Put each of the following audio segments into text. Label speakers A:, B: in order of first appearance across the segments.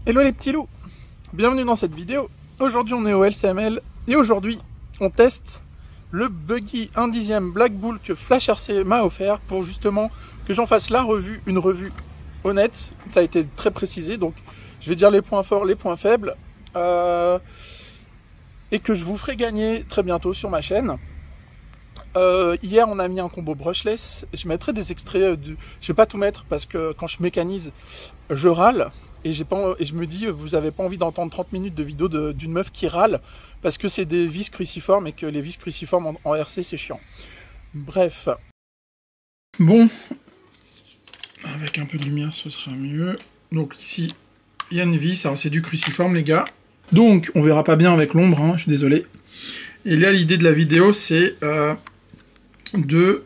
A: Hello les petits loups, bienvenue dans cette vidéo. Aujourd'hui on est au LCML et aujourd'hui on teste le buggy 1/10 Black Bull que Flash RC m'a offert pour justement que j'en fasse la revue, une revue honnête. Ça a été très précisé, donc je vais dire les points forts, les points faibles et que je vous ferai gagner très bientôt sur ma chaîne. Hier on a mis un combo brushless, je mettrai des extraits, je vais pas tout mettre parce que quand je mécanise je râle et je me dis vous avez pas envie d'entendre 30 minutes de vidéo d'une meuf qui râle parce que c'est des vis cruciformes et que les vis cruciformes en RC c'est chiant. Bref. Bon, avec un peu de lumière ce sera mieux. Donc ici il y a une vis, alors c'est du cruciforme les gars. Donc on verra pas bien avec l'ombre, hein, je suis désolé. Et là l'idée de la vidéo c'est de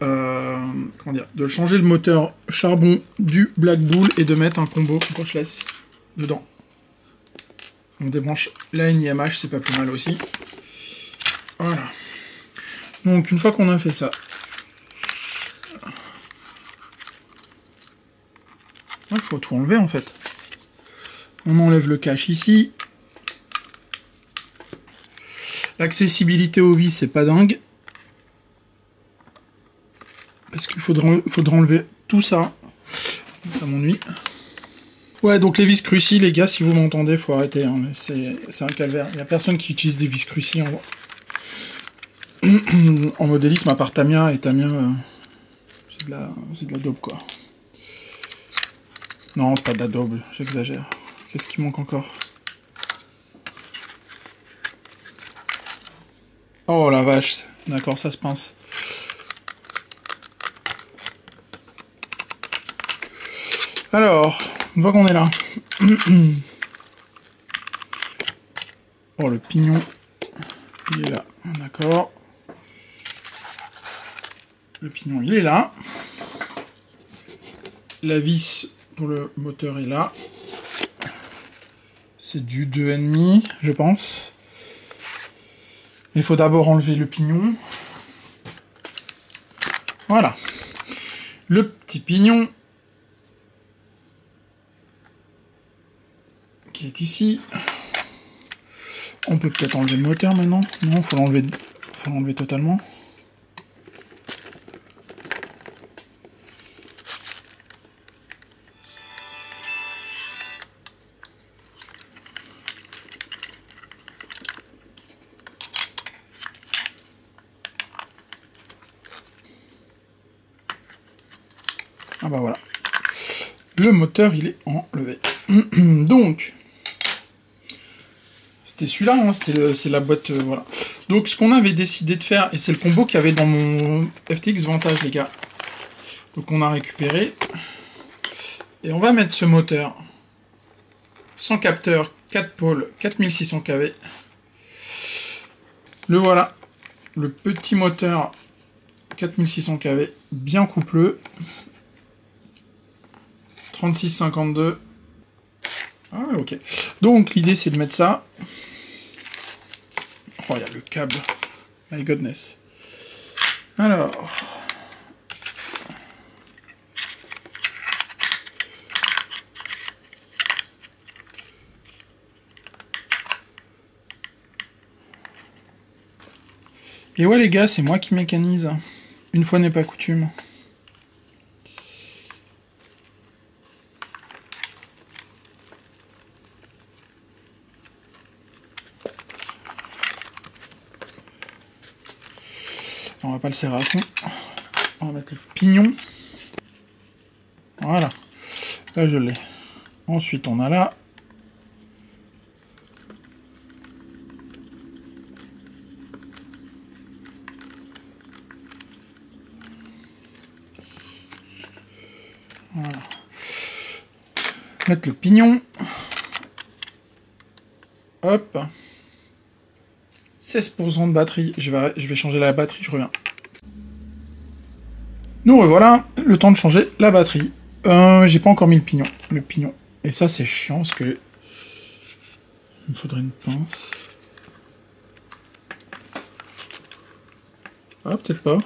A: changer le moteur charbon du Black Bull et de mettre un combo brushless dedans. On débranche la NIMH, c'est pas plus mal aussi. Voilà. Donc une fois qu'on a fait ça, il faut tout enlever en fait. On enlève le cache ici. L'accessibilité aux vis c'est pas dingue. Parce qu'il faudra enlever tout ça. Ça m'ennuie. Ouais, donc les vis crucis, les gars, si vous m'entendez, faut arrêter. Hein. C'est un calvaire. Il n'y a personne qui utilise des vis crucis en modélisme, à part Tamiya. Et Tamiya, c'est de la daube, quoi. Non, c'est pas de la daube, j'exagère. Qu'est-ce qui manque encore? Oh la vache. D'accord, ça se pince. Alors, une fois qu'on est là. Oh, le pignon, il est là. D'accord. Le pignon, il est là. La vis pour le moteur est là. C'est du 2,5, je pense. Il faut d'abord enlever le pignon. Voilà. Le petit pignon qui est ici. On peut peut-être enlever le moteur maintenant. Non, faut l'enlever totalement. Ah bah voilà. Le moteur il est enlevé. Donc c'était celui-là, hein, c'est la boîte, voilà. Donc ce qu'on avait décidé de faire, et c'est le combo qu'il y avait dans mon FTX Vantage les gars. Donc on a récupéré. Et on va mettre ce moteur sans capteur, 4 pôles, 4600 kV. Le voilà. Le petit moteur 4600 kV, bien coupleux. 3652. Ah ok. Donc l'idée c'est de mettre ça. Oh il y a le câble. My goodness. Alors. Et ouais les gars, c'est moi qui mécanise. Une fois n'est pas coutume. On va pas le serrer à fond. On va mettre le pignon. Voilà. Là, je l'ai. Ensuite, on a là. Voilà. Mettre le pignon. Hop. 16% de batterie. Je vais changer la batterie, je reviens. Nous revoilà, le temps de changer la batterie. J'ai pas encore mis le pignon. Et ça c'est chiant parce que il me faudrait une pince. Ah peut-être pas.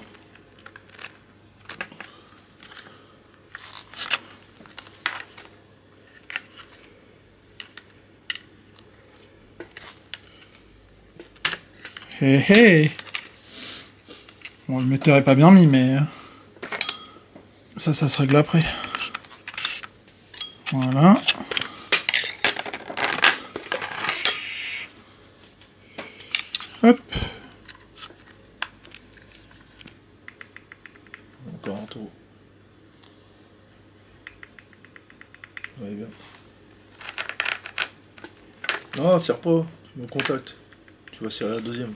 A: Hé hé. Bon, le metteur est pas bien mis, mais ça se règle après. Voilà. Hop.
B: Encore un tour. Ouais, bien. Non, tire pas. Tu mets au contact. Tu vas serrer la deuxième.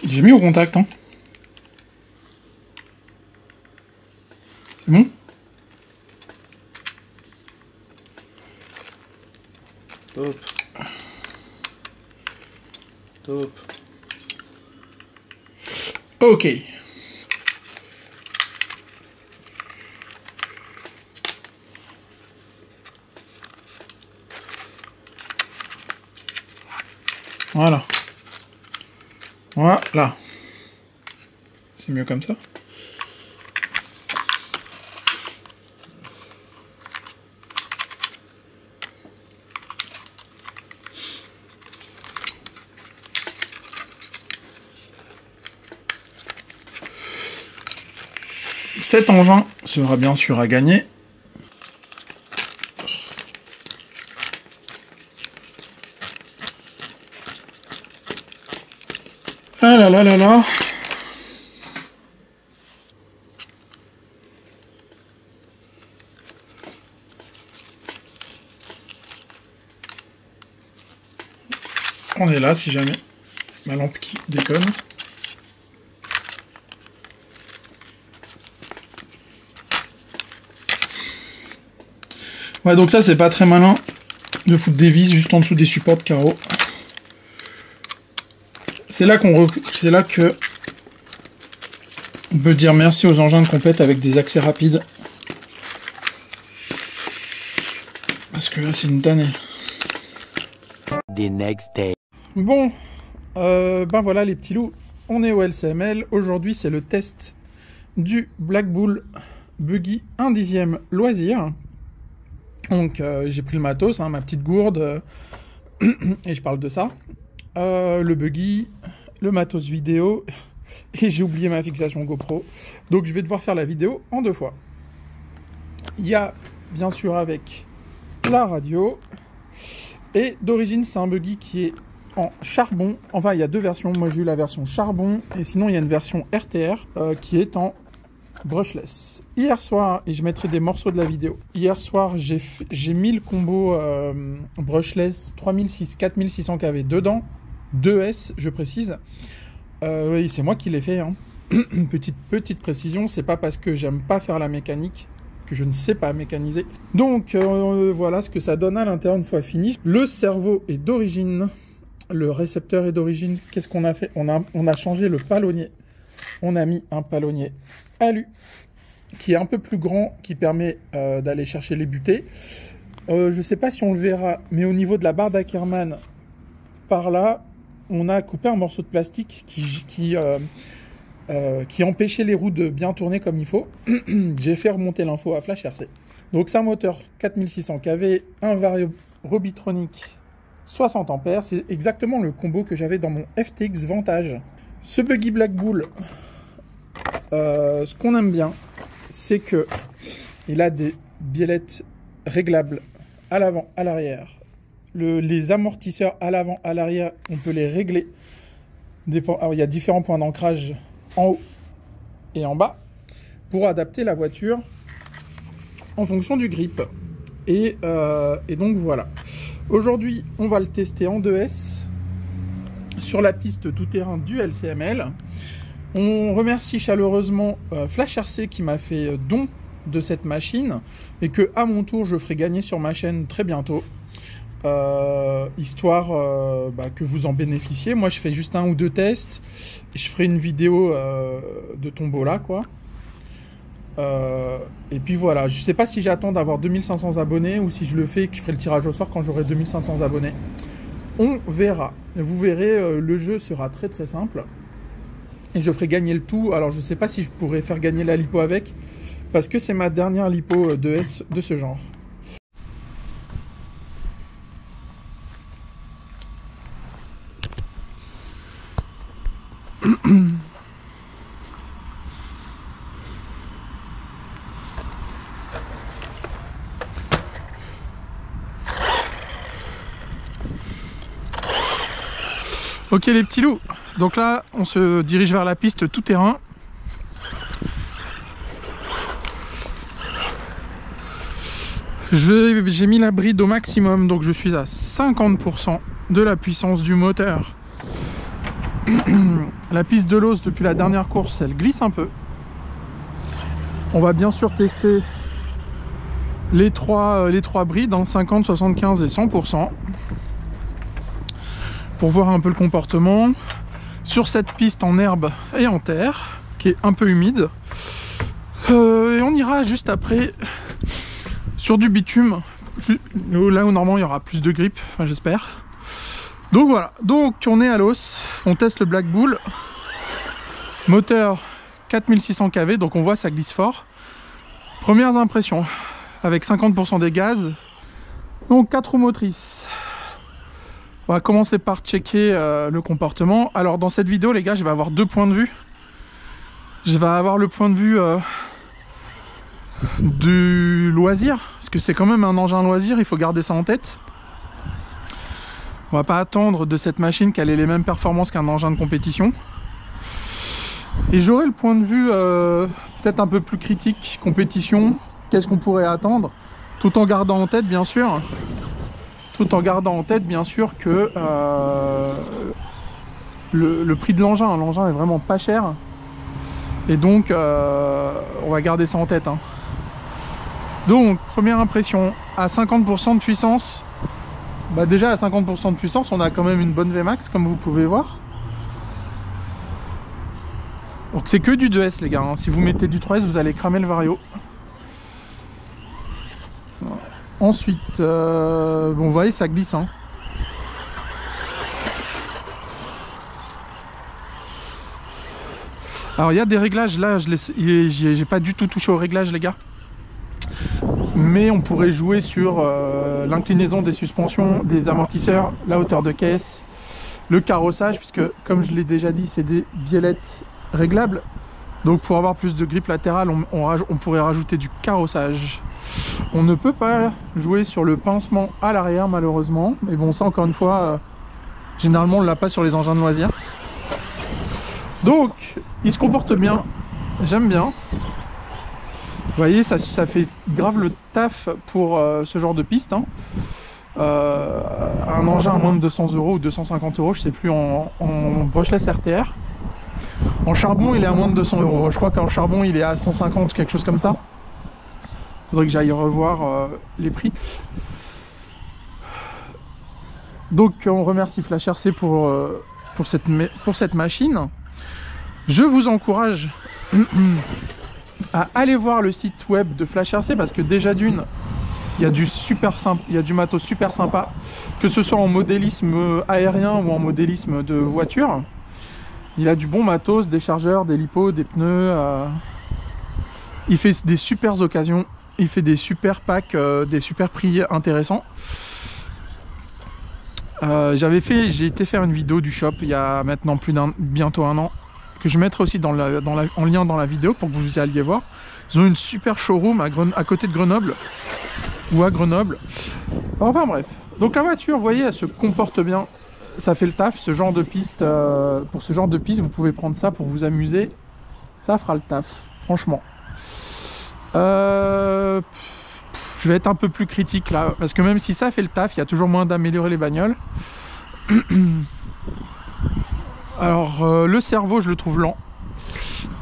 A: J'ai mis au contact, hein. C'est bon?
B: Top. Top.
A: Ok. Voilà. Voilà. C'est mieux comme ça. Cet engin sera bien sûr à gagner. Ah là là là là. On est là si jamais. Ma lampe qui déconne. Ouais, donc ça c'est pas très malin de foutre des vis juste en dessous des supports de carreaux. C'est là que on peut dire merci aux engins de compète avec des accès rapides. Parce que là c'est une tannée.
C: The next day.
A: Bon, ben voilà les petits loups, on est au LCML. Aujourd'hui c'est le test du Black Bull Buggy 1/10 loisir. Donc j'ai pris le matos, hein, ma petite gourde, et je parle de ça. Le buggy, le matos vidéo, et j'ai oublié ma fixation GoPro. Donc je vais devoir faire la vidéo en 2 fois. Il y a bien sûr avec la radio, et d'origine c'est un buggy qui est en charbon. Enfin il y a 2 versions, moi j'ai eu la version charbon, et sinon il y a une version RTR qui est en brushless. Hier soir, et je mettrai des morceaux de la vidéo, hier soir j'ai mis le combo brushless 4600 kV dedans, 2S je précise. Oui, c'est moi qui l'ai fait, hein. petite précision, c'est pas parce que j'aime pas faire la mécanique que je ne sais pas mécaniser. Donc voilà ce que ça donne à l'intérieur une fois fini. Le cerveau est d'origine, le récepteur est d'origine. Qu'est-ce qu'on a fait? On a changé le palonnier. On a mis un palonnier alu qui est un peu plus grand, qui permet d'aller chercher les butées. Je sais pas si on le verra, mais au niveau de la barre d'Ackerman, par là, on a coupé un morceau de plastique qui empêchait les roues de bien tourner comme il faut. J'ai fait remonter l'info à Flash RC. Donc c'est un moteur 4600 kV, un vario Robitronic 60 ampères. C'est exactement le combo que j'avais dans mon FTX Vantage. Ce buggy Black Bull, ce qu'on aime bien, c'est que il a des biellettes réglables à l'avant, à l'arrière. Les amortisseurs à l'avant, à l'arrière, on peut les régler. Alors, il y a différents points d'ancrage en haut et en bas pour adapter la voiture en fonction du grip. Et donc voilà. Aujourd'hui, on va le tester en 2S sur la piste tout-terrain du LCML. On remercie chaleureusement Flash RC qui m'a fait don de cette machine et que à mon tour je ferai gagner sur ma chaîne très bientôt, histoire que vous en bénéficiez. Moi je fais juste 1 ou 2 tests et je ferai une vidéo de tombola quoi. Et puis voilà, je sais pas si j'attends d'avoir 2500 abonnés ou si je le fais et que je ferai le tirage au sort quand j'aurai 2500 abonnés. On verra. Vous verrez, le jeu sera très très simple. Et je ferai gagner le tout. Alors je sais pas si je pourrais faire gagner la lipo avec, parce que c'est ma dernière lipo 2S de ce genre. Ok les petits loups, donc là on se dirige vers la piste tout terrain. J'ai mis la bride au maximum, donc je suis à 50% de la puissance du moteur. La piste de l'os depuis la dernière course, elle glisse un peu. On va bien sûr tester les trois brides, hein, 50, 75 et 100%. Pour voir un peu le comportement sur cette piste en herbe et en terre qui est un peu humide, et on ira juste après sur du bitume, là où normalement il y aura plus de grippe, enfin j'espère. Donc voilà, donc on est à l'os, on teste le Black Bull, moteur 4600 kV, donc on voit ça glisse fort. Premières impressions avec 50% des gaz, donc 4 roues motrices. On va commencer par checker le comportement. Alors dans cette vidéo les gars, je vais avoir deux points de vue. Je vais avoir le point de vue du loisir, parce que c'est quand même un engin loisir, il faut garder ça en tête. On va pas attendre de cette machine qu'elle ait les mêmes performances qu'un engin de compétition. Et j'aurai le point de vue peut-être un peu plus critique, compétition, qu'est-ce qu'on pourrait attendre, tout en gardant en tête bien sûr. Tout en gardant en tête bien sûr que le prix de l'engin est vraiment pas cher. Et donc on va garder ça en tête, hein. Donc première impression, à 50% de puissance, bah déjà à 50% de puissance on a quand même une bonne Vmax comme vous pouvez voir. Donc c'est que du 2S les gars, hein. Si vous mettez du 3S vous allez cramer le Vario. Ensuite, bon, vous voyez, ça glisse, hein. Alors, il y a des réglages, là, j'ai pas du tout touché aux réglages, les gars. Mais on pourrait jouer sur l'inclinaison des suspensions, des amortisseurs, la hauteur de caisse, le carrossage, puisque, comme je l'ai déjà dit, c'est des biellettes réglables. Donc, pour avoir plus de grippe latérale, on pourrait rajouter du carrossage. On ne peut pas jouer sur le pincement à l'arrière malheureusement, mais bon ça encore une fois, généralement on l'a pas sur les engins de loisirs. Donc il se comporte bien, j'aime bien. Vous voyez ça fait grave le taf pour ce genre de piste, hein. Un engin à moins de 200 € ou 250 €, je sais plus, en brushless RTR. En charbon il est à moins de 200 €, je crois qu'en charbon il est à 150, quelque chose comme ça. Faudrait que j'aille revoir les prix. Donc on remercie Flash RC pour cette machine. Je vous encourage à aller voir le site web de Flash RC parce que déjà d'une, il y a du matos super sympa, que ce soit en modélisme aérien ou en modélisme de voiture. Il a du bon matos, des chargeurs, des lipos, des pneus. Il fait des super occasions. Il fait des super packs, des super prix intéressants. J'ai été faire une vidéo du shop il y a maintenant bientôt un an, que je mettrai aussi en lien dans la vidéo pour que vous alliez voir. Ils ont une super showroom à côté de Grenoble, ou à Grenoble. Enfin bref, donc la voiture, vous voyez, elle se comporte bien. Ça fait le taf, ce genre de piste. Pour ce genre de piste, vous pouvez prendre ça pour vous amuser. Ça fera le taf, franchement. Je vais être un peu plus critique là, parce que même si ça fait le taf, il y a toujours moyen d'améliorer les bagnoles. Alors le cerveau, je le trouve lent.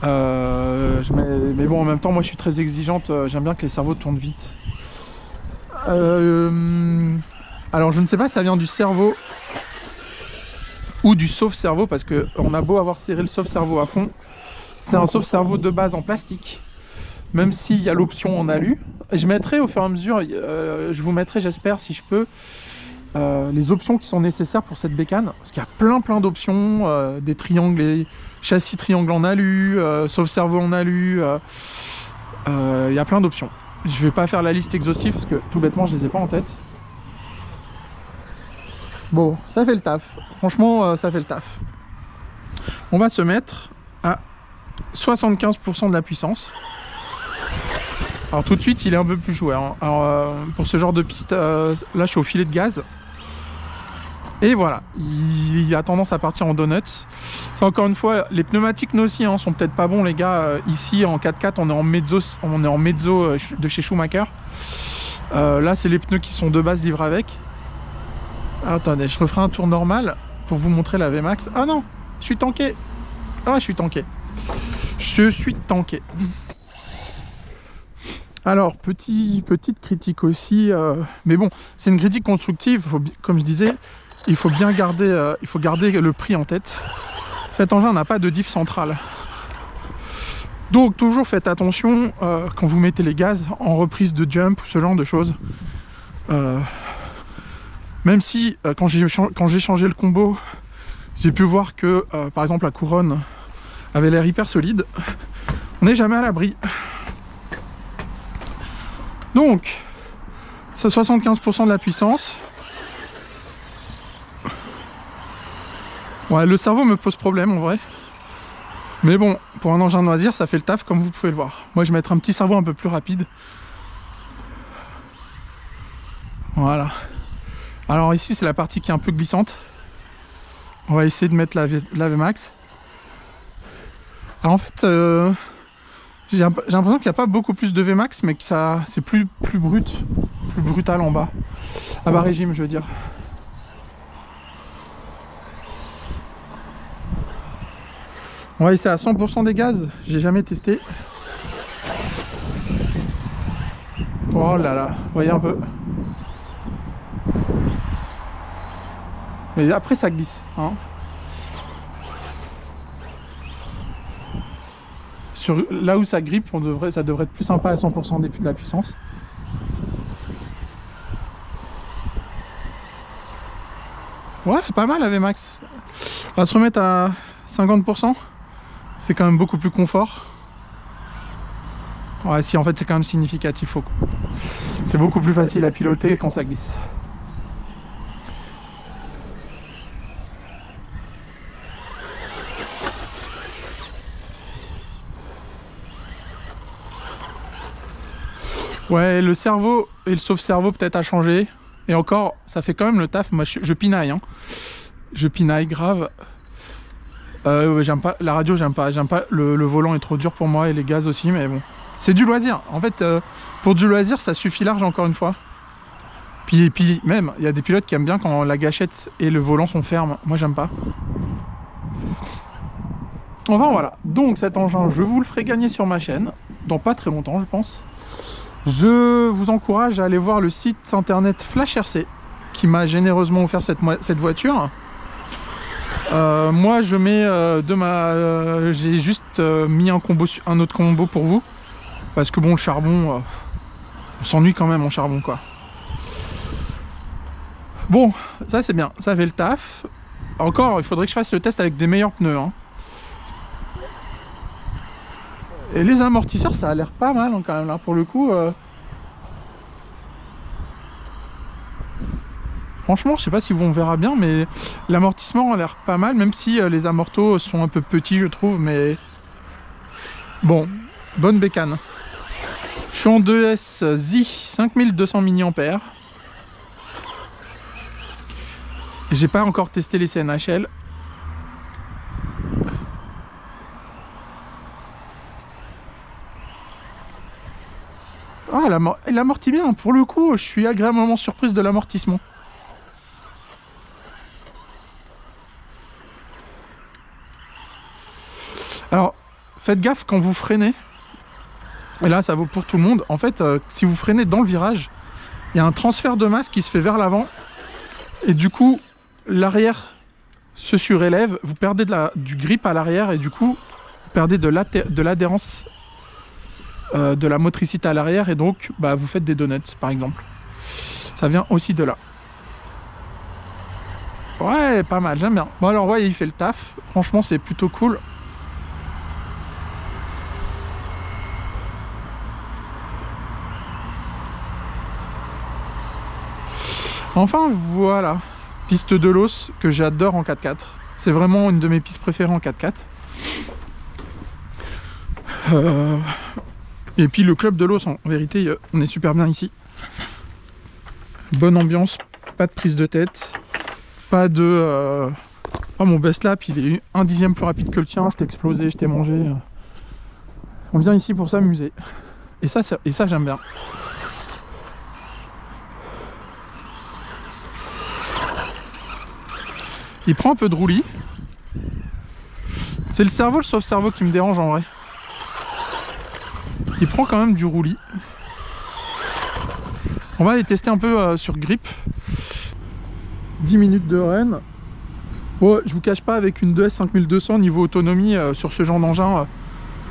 A: Mais bon, en même temps, moi je suis très exigeante, j'aime bien que les cerveaux tournent vite. Alors je ne sais pas si ça vient du cerveau ou du sauve-cerveau, parce que on a beau avoir serré le sauve-cerveau à fond, c'est un sauve-cerveau de base en plastique. Même s'il y a l'option en alu. Je mettrai au fur et à mesure, je vous mettrai, j'espère, si je peux, les options qui sont nécessaires pour cette bécane. Parce qu'il y a plein d'options, des triangles, et châssis triangle en alu, sauve-cerveau en alu. Il y a plein d'options. Je vais pas faire la liste exhaustive parce que tout bêtement, je les ai pas en tête. Bon, ça fait le taf. Franchement, ça fait le taf. On va se mettre à 75% de la puissance. Alors tout de suite, il est un peu plus joueur. Hein. Alors pour ce genre de piste, là je suis au filet de gaz. Et voilà, il a tendance à partir en donuts. C'est encore une fois, les pneumatiques nous aussi hein, sont peut-être pas bons les gars. Ici en 4x4, on est en mezzo de chez Schumacher. Là c'est les pneus qui sont de base livrés avec. Alors, attendez, je referai un tour normal pour vous montrer la VMAX. Ah non, je suis tanké. Ah, je suis tanké. Je suis tanké. Alors, petite critique aussi, mais bon, c'est une critique constructive, comme je disais, il faut bien garder, le prix en tête. Cet engin n'a pas de diff centrale. Donc, toujours faites attention quand vous mettez les gaz en reprise de jump ou ce genre de choses. Même si, quand j'ai changé le combo, j'ai pu voir que, par exemple, la couronne avait l'air hyper solide. On n'est jamais à l'abri. Donc, c'est 75% de la puissance. Ouais, le cerveau me pose problème en vrai. Mais bon, pour un engin de loisir, ça fait le taf comme vous pouvez le voir. Moi, je vais mettre un petit cerveau un peu plus rapide. Voilà. Alors ici, c'est la partie qui est un peu glissante. On va essayer de mettre la VMAX. Alors en fait, j'ai l'impression qu'il n'y a pas beaucoup plus de VMAX, mais que c'est plus brutal en bas. À bas régime, je veux dire. On va essayer à 100% des gaz, j'ai jamais testé. Oh là là, vous voyez un peu. Mais après ça glisse. Hein. Là où ça grippe, ça devrait être plus sympa à 100% de la puissance. Ouais, pas mal la VMAX. On va se remettre à 50%. C'est quand même beaucoup plus confort. Ouais, si en fait c'est quand même significatif. C'est beaucoup plus facile à piloter quand ça glisse. Ouais, le cerveau et le sauve-cerveau peut-être a changé. Et encore, ça fait quand même le taf. Moi, je pinaille. Hein. Je pinaille grave. Ouais, j'aime pas la radio, j'aime pas. Le volant est trop dur pour moi et les gaz aussi, mais bon. C'est du loisir. En fait, pour du loisir, ça suffit large encore une fois. Puis même, il y a des pilotes qui aiment bien quand la gâchette et le volant sont fermes. Moi, j'aime pas. Enfin voilà. Donc cet engin, je vous le ferai gagner sur ma chaîne dans pas très longtemps, je pense. Je vous encourage à aller voir le site internet Flash RC qui m'a généreusement offert cette voiture. Moi je mets j'ai juste mis un autre combo pour vous parce que bon, le charbon on s'ennuie quand même en charbon quoi. Bon, ça c'est bien, ça fait le taf. Encore, il faudrait que je fasse le test avec des meilleurs pneus hein. Et les amortisseurs, ça a l'air pas mal hein, quand même là pour le coup. Franchement, je sais pas si on verra bien, mais l'amortissement a l'air pas mal, même si les amortos sont un peu petits, je trouve, mais bon, bonne bécane. Je suis en 2S ZI 5200 mAh. J'ai pas encore testé les CNHL. Ah, elle amortit bien. Pour le coup, je suis agréablement surprise de l'amortissement. Alors, faites gaffe quand vous freinez. Et là, ça vaut pour tout le monde. En fait, si vous freinez dans le virage, il y a un transfert de masse qui se fait vers l'avant. Et du coup, l'arrière se surélève. Vous perdez du grip à l'arrière et du coup, vous perdez de l'adhérence. De la motricité à l'arrière et donc bah, vous faites des donuts par exemple. Ça vient aussi de là. Ouais, pas mal, j'aime bien. Bon alors ouais, il fait le taf. Franchement, c'est plutôt cool. Enfin voilà, piste de l'os que j'adore en 4x4. C'est vraiment une de mes pistes préférées en 4x4. Et puis le club de l'os, en vérité, on est super bien ici. Bonne ambiance, pas de prise de tête, pas de... Oh, mon best lap, il est 1/10 plus rapide que le tien, je t'ai explosé, je t'ai mangé. On vient ici pour s'amuser. Et ça j'aime bien. Il prend un peu de roulis. C'est le cerveau, le sauve-cerveau qui me dérange en vrai. Il prend quand même du roulis. On va aller tester un peu sur grip. 10 minutes de run. Bon, je vous cache pas, avec une 2S 5200 niveau autonomie sur ce genre d'engin,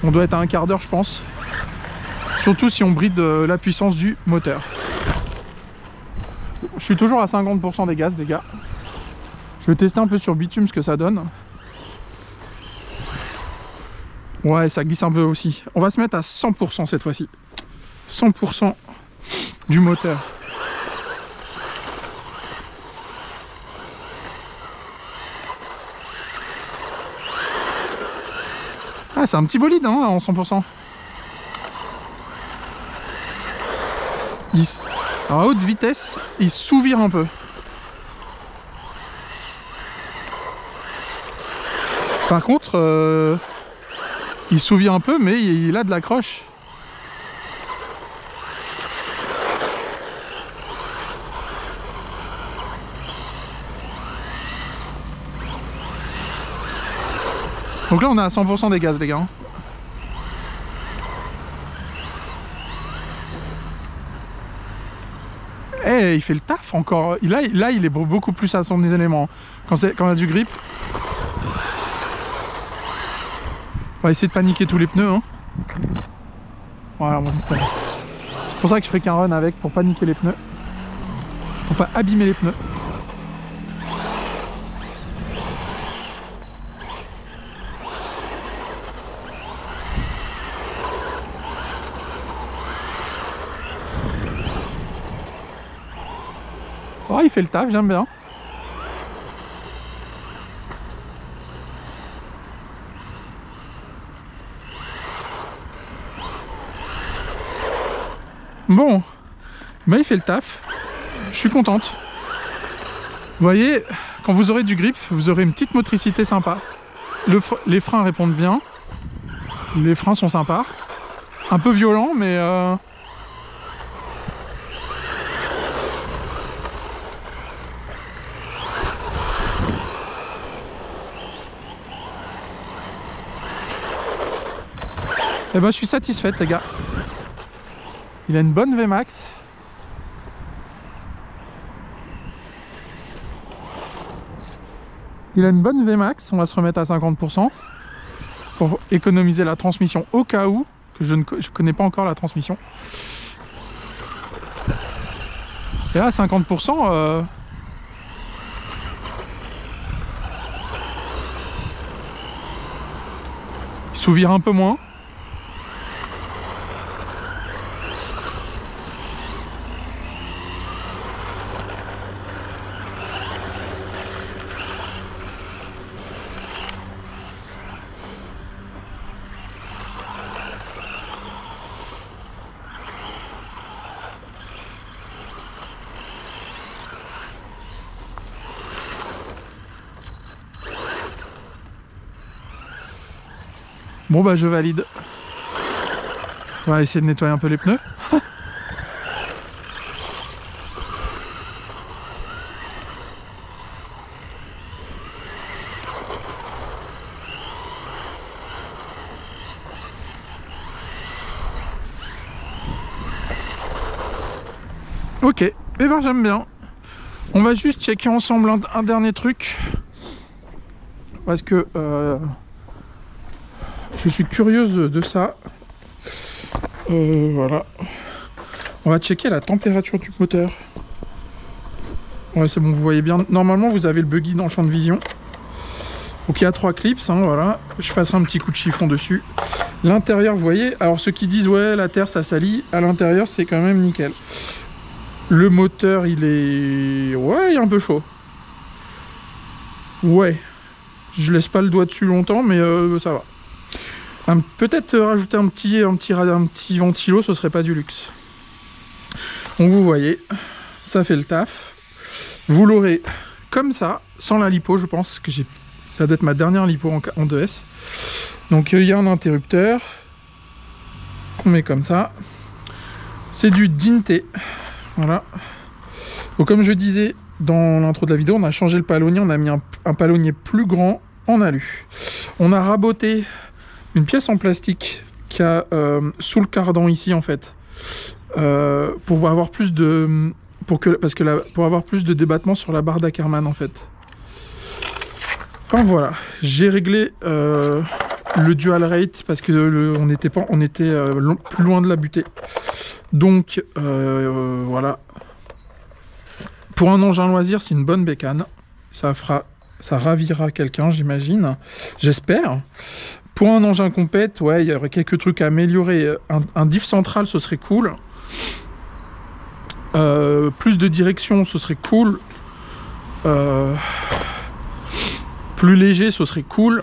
A: on doit être à un quart d'heure je pense. Surtout si on bride la puissance du moteur. Je suis toujours à 50% des gaz les gars. Je vais tester un peu sur bitume ce que ça donne. Ouais, ça glisse un peu aussi. On va se mettre à 100% cette fois-ci. 100% du moteur. Ah, c'est un petit bolide hein, en 100%. À haute vitesse, il s'ouvre un peu. Par contre, il s'ouvre un peu, mais il a de l'accroche. Donc là, on est à 100% des gaz, les gars. Eh, il fait le taf encore. Là, il est beaucoup plus à son élément. Quand on a du grip. On va essayer de paniquer tous les pneus. Hein. Voilà, moi, c'est pour ça que je ferai qu'un run avec, pour paniquer les pneus. Pour pas abîmer les pneus. Oh, il fait le taf, j'aime bien. Bon, bah il fait le taf. Je suis contente. Vous voyez, quand vous aurez du grip, vous aurez une petite motricité sympa. Les freins répondent bien. Les freins sont sympas. Un peu violents, mais... Eh ben, je suis satisfaite, les gars. Il a une bonne Vmax. Il a une bonne Vmax. On va se remettre à 50% pour économiser la transmission au cas où, que je connais pas encore la transmission. Et là, à 50%, il s'ouvre un peu moins. Bon bah je valide. On va essayer de nettoyer un peu les pneus. Ok, et ben j'aime bien. On va juste checker ensemble un dernier truc. Parce que je suis curieuse de ça. Voilà. On va checker la température du moteur. Ouais, c'est bon, vous voyez bien. Normalement, vous avez le buggy dans le champ de vision. Donc, il y a 3 clips, hein, voilà. Je passerai un petit coup de chiffon dessus. L'intérieur, vous voyez. Alors, ceux qui disent, ouais, la terre, ça salit. À l'intérieur, c'est quand même nickel. Le moteur, il est... Ouais, il est un peu chaud. Ouais. Je laisse pas le doigt dessus longtemps, mais ça va. Peut-être rajouter un petit ventilo, ce serait pas du luxe. Donc vous voyez, ça fait le taf. Vous l'aurez comme ça, sans la lipo, je pense que ça doit être ma dernière lipo en 2S. Donc il y a un interrupteur qu'on met comme ça. C'est du Dinte. Voilà. Donc comme je disais dans l'intro de la vidéo, on a changé le palonnier, on a mis un palonnier plus grand en alu. On a raboté une pièce en plastique qui a sous le cardan ici en fait, pour avoir plus de pour avoir plus de débattement sur la barre d'Ackerman en fait. Enfin voilà, j'ai réglé le dual rate parce que on était plus loin de la butée. Donc voilà. Pour un engin loisir, c'est une bonne bécane. Ça ravira quelqu'un, j'imagine. J'espère. Pour un engin compète, ouais, il y aurait quelques trucs à améliorer. Un diff central, ce serait cool. Plus de direction, ce serait cool. Plus léger, ce serait cool.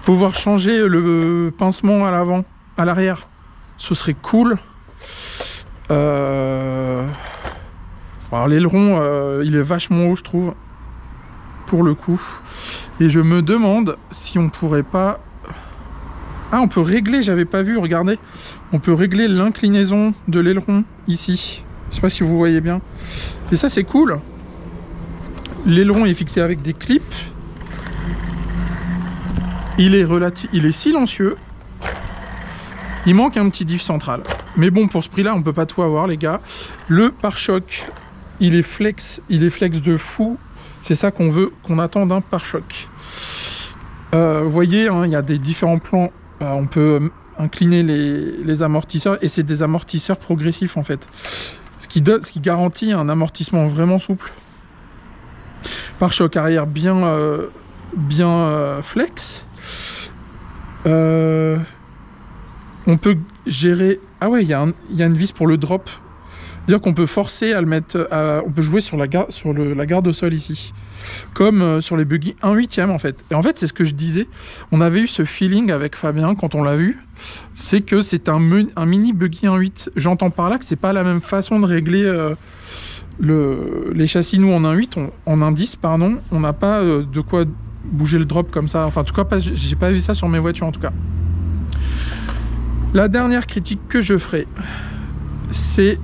A: Pouvoir changer le pincement à l'avant, à l'arrière, ce serait cool. Alors l'aileron, il est vachement haut, je trouve, pour le coup. Et je me demande si on pourrait pas... Ah, on peut régler, j'avais pas vu, regardez. On peut régler l'inclinaison de l'aileron, ici. Je sais pas si vous voyez bien. Et ça, c'est cool. L'aileron est fixé avec des clips. Il est silencieux. Il manque un petit diff central. Mais bon, pour ce prix-là, on peut pas tout avoir, les gars. Le pare-choc, il est flex de fou. C'est ça qu'on veut, qu'on attend d'un pare-choc. Vous voyez, hein, il y a des différents plans. On peut incliner les amortisseurs. Et c'est des amortisseurs progressifs, en fait. Ce qui garantit un amortissement vraiment souple. Pare-choc arrière bien flex. On peut gérer... Ah ouais, il y a une vis pour le drop. C'est-à-dire qu'on peut forcer à le mettre... on peut jouer sur la garde au sol ici. Comme sur les buggy 1/8e en fait. Et en fait, c'est ce que je disais. On avait eu ce feeling avec Fabien quand on l'a vu. C'est que c'est un mini buggy 1/8. J'entends par là que c'est pas la même façon de régler les châssis. Nous en 1/8, en 1/10, pardon, on n'a pas de quoi bouger le drop comme ça. Enfin, en tout cas, j'ai pas vu ça sur mes voitures en tout cas. La dernière critique que je ferai, c'est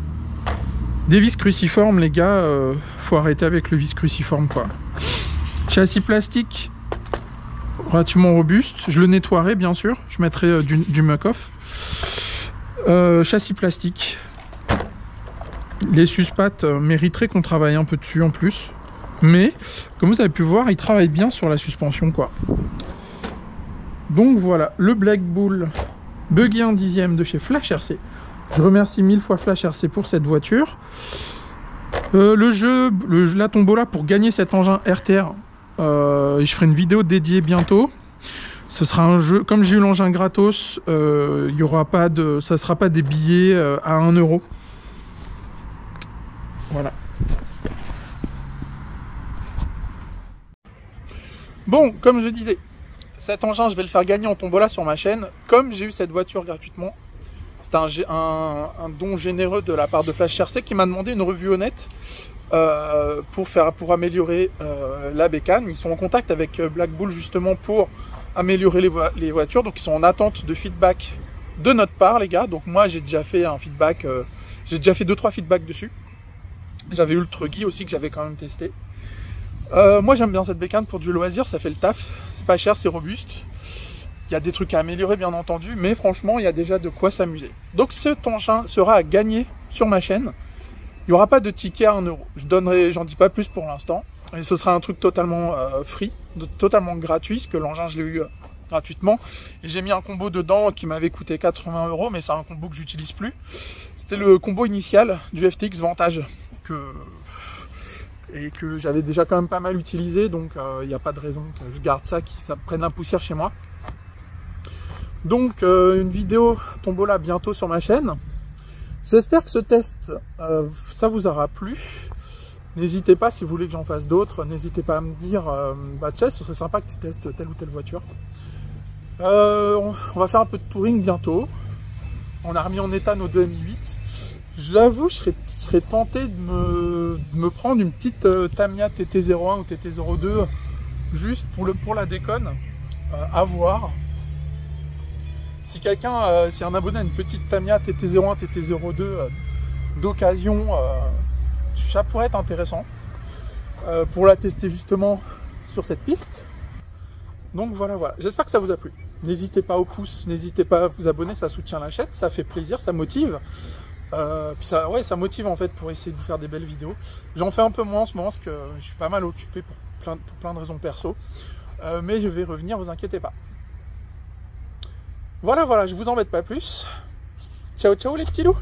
A: des vis cruciformes, les gars. Faut arrêter avec le vis cruciforme, quoi. Châssis plastique, relativement robuste. Je le nettoierai, bien sûr. Je mettrai du muck-off. Châssis plastique. Les suspattes mériteraient qu'on travaille un peu dessus en plus. Mais, comme vous avez pu voir, il travaille bien sur la suspension, quoi. Donc voilà, le Black Bull Buggy 1/10 de chez Flash RC. Je remercie 1000 fois Flash RC pour cette voiture. La tombola pour gagner cet engin RTR. Je ferai une vidéo dédiée bientôt. Ce sera un jeu, comme j'ai eu l'engin gratos, il y aura pas de, ça sera pas des billets à 1 €. Voilà. Bon, comme je disais, cet engin, je vais le faire gagner en tombola sur ma chaîne, comme j'ai eu cette voiture gratuitement. C'est un don généreux de la part de Flash RC qui m'a demandé une revue honnête pour améliorer la bécane. Ils sont en contact avec Black Bull justement pour améliorer les voitures. Donc ils sont en attente de feedback de notre part, les gars. Donc moi j'ai déjà fait un feedback, j'ai déjà fait 2-3 feedbacks dessus. J'avais eu le Truggy aussi que j'avais quand même testé. Moi j'aime bien cette bécane pour du loisir, ça fait le taf. C'est pas cher, c'est robuste. Il y a des trucs à améliorer bien entendu, mais franchement il y a déjà de quoi s'amuser. Donc cet engin sera à gagner sur ma chaîne. Il n'y aura pas de ticket à 1 €. J'en dis pas plus pour l'instant. Et ce sera un truc totalement free, totalement gratuit, parce que l'engin je l'ai eu gratuitement. Et j'ai mis un combo dedans qui m'avait coûté 80 €, mais c'est un combo que j'utilise plus. C'était le combo initial du FTX Vantage et que j'avais déjà quand même pas mal utilisé, donc il n'y a pas de raison que je garde ça, ça prenne la poussière chez moi. Donc une vidéo tombola bientôt sur ma chaîne. J'espère que ce test, ça vous aura plu. N'hésitez pas, si vous voulez que j'en fasse d'autres, n'hésitez pas à me dire, bah tiens, ce serait sympa que tu testes telle ou telle voiture. On va faire un peu de touring bientôt. On a remis en état nos deux MI8. J'avoue, je serais tenté de me prendre une petite Tamiya TT01 ou TT02 juste pour la déconne, à voir. Si quelqu'un, si un abonné a une petite Tamiya TT01, TT02 d'occasion, ça pourrait être intéressant pour la tester justement sur cette piste. Donc voilà, j'espère que ça vous a plu. N'hésitez pas au pouce, n'hésitez pas à vous abonner, ça soutient la chaîne, ça fait plaisir, ça motive. Puis ça motive en fait pour essayer de vous faire des belles vidéos. J'en fais un peu moins en ce moment parce que je suis pas mal occupé pour plein de raisons perso. Mais je vais revenir, vous inquiétez pas. Voilà, je vous embête pas plus. Ciao, ciao les petits loups.